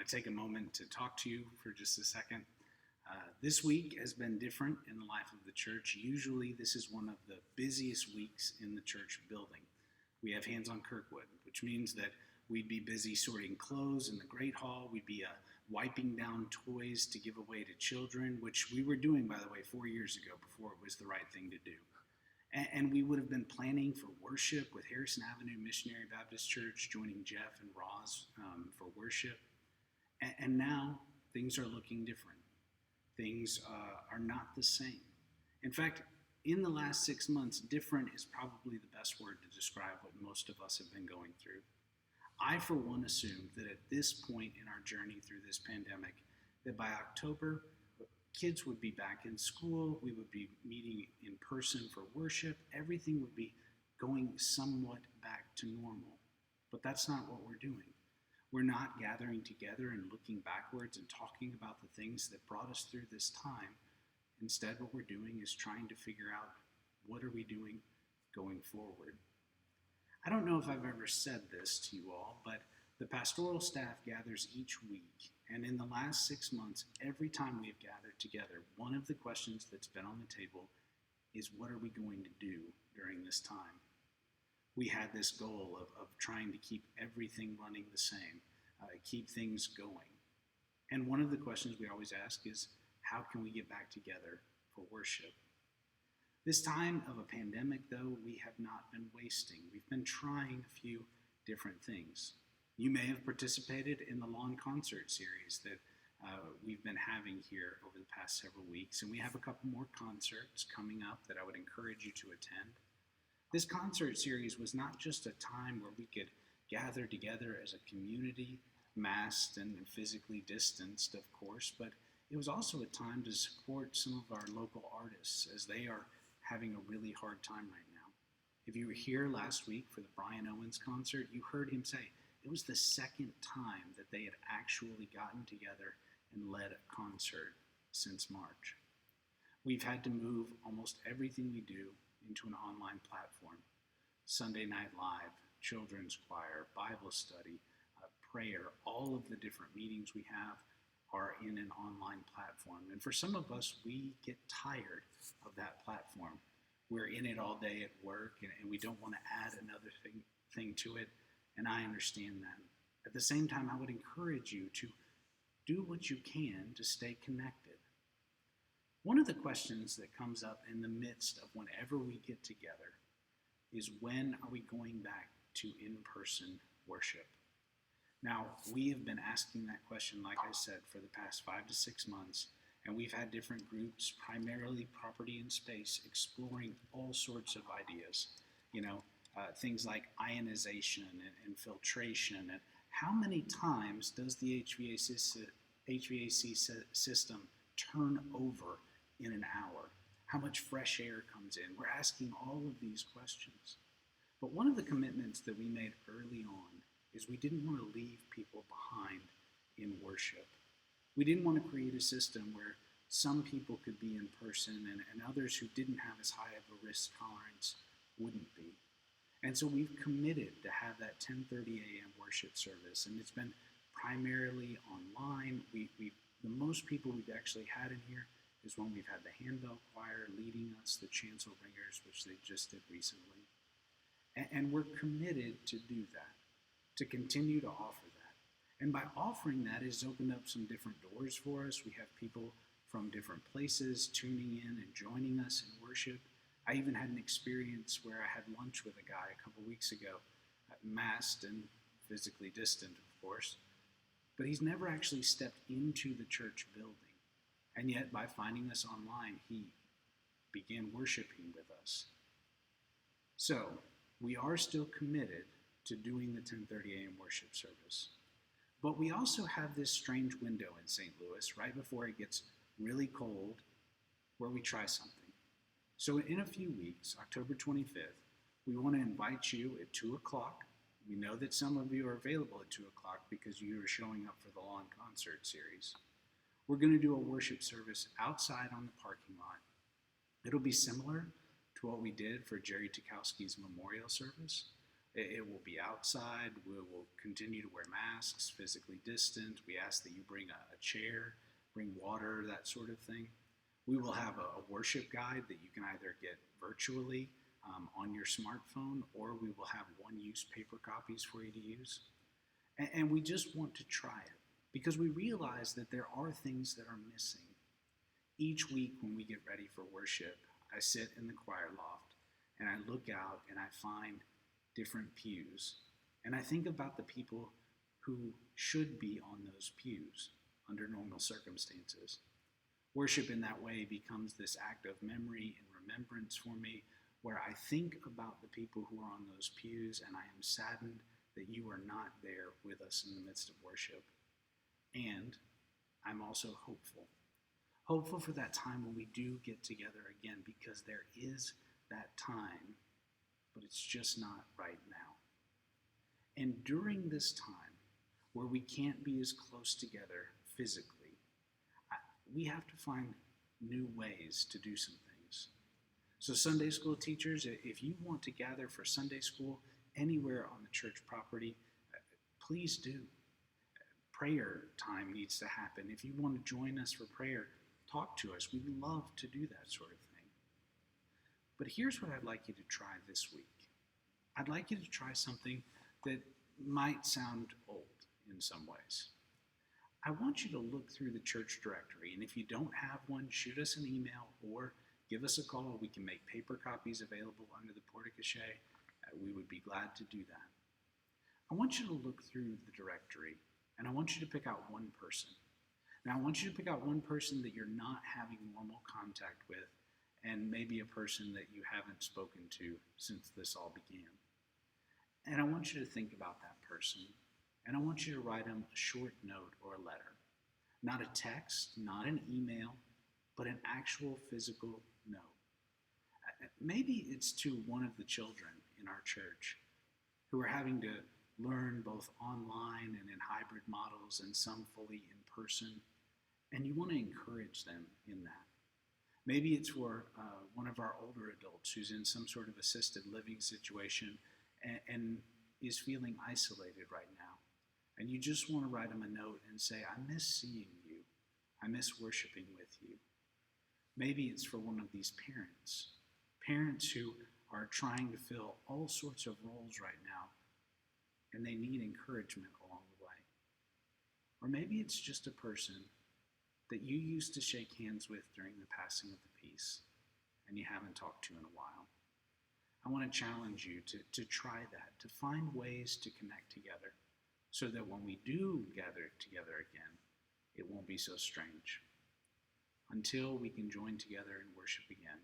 want to take a moment to talk to you for just a second. This week has been different in the life of the church. Usually, this is one of the busiest weeks in the church building. We have Hands on Kirkwood, which means that we'd be busy sorting clothes in the Great Hall. We'd be wiping down toys to give away to children, which we were doing, by the way, 4 years ago before it was the right thing to do. And we would have been planning for worship with Harrison Avenue Missionary Baptist Church, joining Jeff and Roz for worship. And now things are looking different. Things are not the same. In fact, in the last 6 months, different is probably the best word to describe what most of us have been going through. I, for one, assumed that at this point in our journey through this pandemic, that by October, kids would be back in school, we would be meeting in person for worship, everything would be going somewhat back to normal. But that's not what we're doing. We're not gathering together and looking backwards and talking about the things that brought us through this time. Instead, what we're doing is trying to figure out, what are we doing going forward? I don't know if I've ever said this to you all, but the pastoral staff gathers each week, and in the last 6 months, every time we've gathered together, one of the questions that's been on the table is, what are we going to do during this time? We had this goal of trying to keep everything running the same, keep things going. And one of the questions we always ask is, how can we get back together for worship? This time of a pandemic, though, we have not been wasting. We've been trying a few different things. You may have participated in the lawn concert series that we've been having here over the past several weeks, and we have a couple more concerts coming up that I would encourage you to attend. This concert series was not just a time where we could gather together as a community, masked and physically distanced, of course, but it was also a time to support some of our local artists as they are having a really hard time right now. If you were here last week for the Brian Owens concert, you heard him say it was the second time that they had actually gotten together and led a concert since March. We've had to move almost everything we do into an online platform. Sunday Night Live, children's choir, Bible study, prayer, all of the different meetings we have are in an online platform. And for some of us, we get tired of that platform. We're in it all day at work, and we don't want to add another thing to it, and I understand that. At the same time, I would encourage you to do what you can to stay connected. One of the questions that comes up in the midst of whenever we get together is, when are we going back to in-person worship? Now, we have been asking that question, like I said, for the past 5 to 6 months, and we've had different groups, primarily property and space, exploring all sorts of ideas. Things like ionization and filtration, and how many times does the HVAC system turn over in an hour? How much fresh air comes in? We're asking all of these questions. But one of the commitments that we made early on is we didn't want to leave people behind in worship. We didn't want to create a system where some people could be in person and others who didn't have as high of a risk tolerance wouldn't be. And so we've committed to have that 10:30 a.m. worship service, and it's been primarily online. The most people we've actually had in here is when we've had the handbell choir leading us, the chancel ringers, which they just did recently. And we're committed to do that, to continue to offer that. And by offering that, it's opened up some different doors for us. We have people from different places tuning in and joining us in worship. I even had an experience where I had lunch with a guy a couple weeks ago, masked and physically distant, of course, but he's never actually stepped into the church building. And yet, by finding us online, he began worshiping with us. So, we are still committed to doing the 10:30 a.m. worship service. But we also have this strange window in St. Louis right before it gets really cold where we try something. So in a few weeks, October 25th, we want to invite you at 2 o'clock. We know that some of you are available at 2 o'clock because you are showing up for the lawn concert series. We're going to do a worship service outside on the parking lot. It'll be similar to what we did for Jerry Tukowski's memorial service. It will be outside. We will continue to wear masks, physically distant. We ask that you bring a chair, bring water, that sort of thing. We will have a worship guide that you can either get virtually on your smartphone, or we will have one-use paper copies for you to use. And we just want to try it because we realize that there are things that are missing. Each week when we get ready for worship, I sit in the choir loft and I look out and I find different pews. And I think about the people who should be on those pews under normal circumstances. Worship in that way becomes this act of memory and remembrance for me, where I think about the people who are on those pews and I am saddened that you are not there with us in the midst of worship. And I'm also hopeful. Hopeful for that time when we do get together again, because there is that time, but it's just not right now. And during this time where we can't be as close together physically, we have to find new ways to do some things. So Sunday school teachers, if you want to gather for Sunday school anywhere on the church property, please do. Prayer time needs to happen. If you want to join us for prayer, talk to us. We'd love to do that sort of thing. But here's what I'd like you to try this week. I'd like you to try something that might sound old in some ways. I want you to look through the church directory, and if you don't have one, shoot us an email or give us a call. We can make paper copies available under the porte-cochere. We would be glad to do that. I want you to look through the directory, and I want you to pick out one person. Now, I want you to pick out one person that you're not having normal contact with, and maybe a person that you haven't spoken to since this all began. And I want you to think about that person, and I want you to write them a short note or a letter. Not a text, not an email, but an actual physical note. Maybe it's to one of the children in our church who are having to learn both online and in hybrid models and some fully in person, and you want to encourage them in that. Maybe it's for one of our older adults who's in some sort of assisted living situation and is feeling isolated right now. And you just want to write them a note and say, I miss seeing you. I miss worshiping with you. Maybe it's for one of these parents who are trying to fill all sorts of roles right now, and they need encouragement along the way. Or maybe it's just a person that you used to shake hands with during the passing of the peace, and you haven't talked to in a while. I want to challenge you to try that, to find ways to connect together, so that when we do gather together again, it won't be so strange. Until we can join together and worship again,